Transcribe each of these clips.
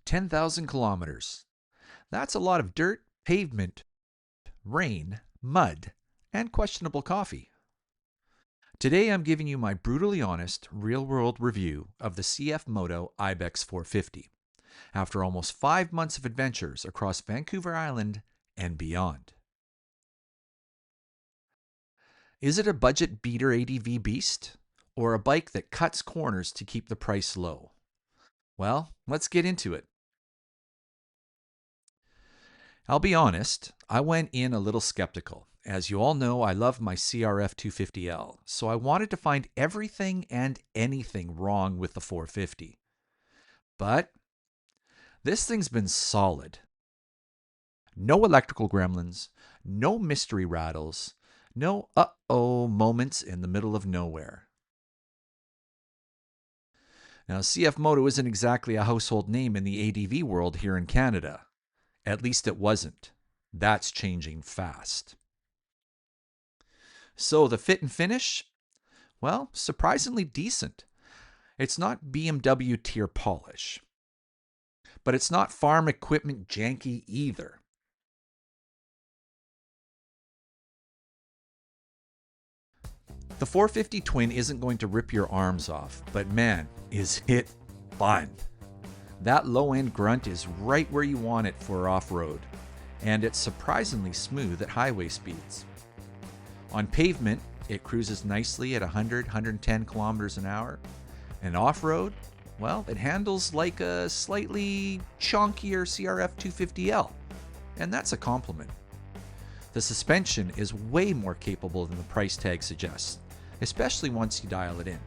10,000 kilometers. That's a lot of dirt, pavement, rain, mud, and questionable coffee. Today I'm giving you my brutally honest, real-world review of the CF Moto IBEX 450 after almost 5 months of adventures across Vancouver Island and beyond. Is it a budget beater ADV beast, or a bike that cuts corners to keep the price low? Well, let's get into it. I'll be honest, I went in a little skeptical. As you all know, I love my CRF 250L, so I wanted to find everything and anything wrong with the 450. But this thing's been solid. No electrical gremlins, no mystery rattles, no uh-oh moments in the middle of nowhere. Now, CF Moto isn't exactly a household name in the ADV world here in Canada. At least it wasn't. That's changing fast. So the fit and finish? Well, surprisingly decent. It's not BMW tier polish. But it's not farm equipment janky either. The 450 Twin isn't going to rip your arms off, but man, is it fun. That low-end grunt is right where you want it for off-road, and it's surprisingly smooth at highway speeds. On pavement, it cruises nicely at 110 kilometers an hour, and off-road, well, it handles like a slightly chonkier CRF 250L, and that's a compliment. The suspension is way more capable than the price tag suggests, especially once you dial it in.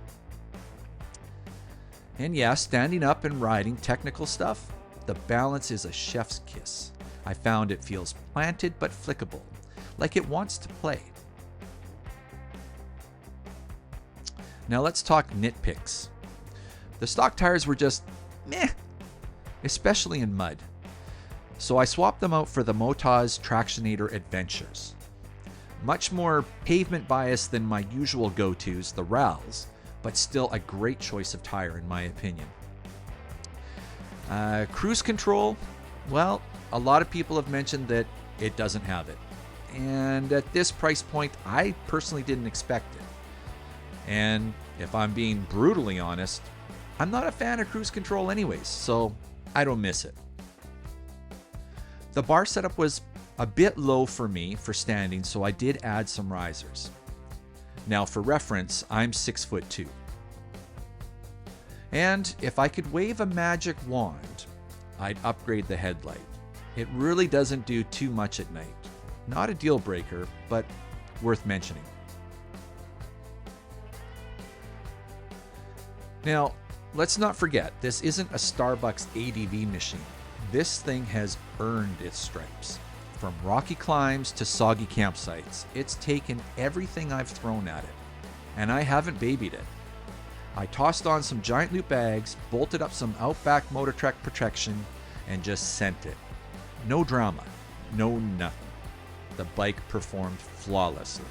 And yeah, standing up and riding technical stuff, the balance is a chef's kiss. I found it feels planted but flickable, like it wants to play. Now let's talk nitpicks. The stock tires were just meh, especially in mud. So I swapped them out for the Motoz Tractionator Adventures. Much more pavement bias than my usual go-tos, the RALs, but still a great choice of tire in my opinion. Cruise control, well, a lot of people have mentioned that it doesn't have it. And at this price point, I personally didn't expect it. And if I'm being brutally honest, I'm not a fan of cruise control anyways, so I don't miss it. The bar setup was a bit low for me for standing, so I did add some risers. Now for reference, I'm 6'2". And if I could wave a magic wand, I'd upgrade the headlight. It really doesn't do too much at night. Not a deal breaker, but worth mentioning. Now, let's not forget, this isn't a Starbucks ADV machine. This thing has earned its stripes. From rocky climbs to soggy campsites, it's taken everything I've thrown at it, and I haven't babied it. I tossed on some giant loop bags, bolted up some Outback Motortrek protection, and just sent it. No drama, no nothing. The bike performed flawlessly.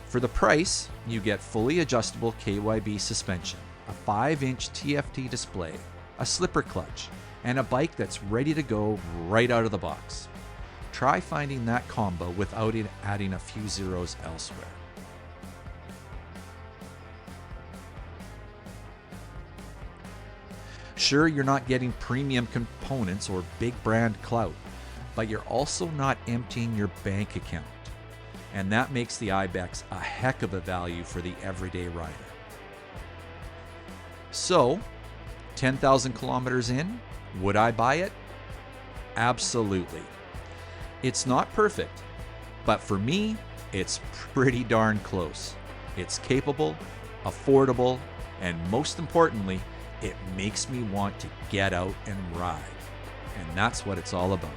For the price, you get fully adjustable KYB suspension, a 5-inch TFT display, a slipper clutch, and a bike that's ready to go right out of the box. Try finding that combo without it adding a few zeros elsewhere. Sure, you're not getting premium components or big brand clout, but you're also not emptying your bank account. And that makes the IBEX a heck of a value for the everyday rider. So, 10,000 kilometers in, would I buy it? Absolutely. It's not perfect, but for me, it's pretty darn close. It's capable, affordable, and most importantly, it makes me want to get out and ride. And that's what it's all about.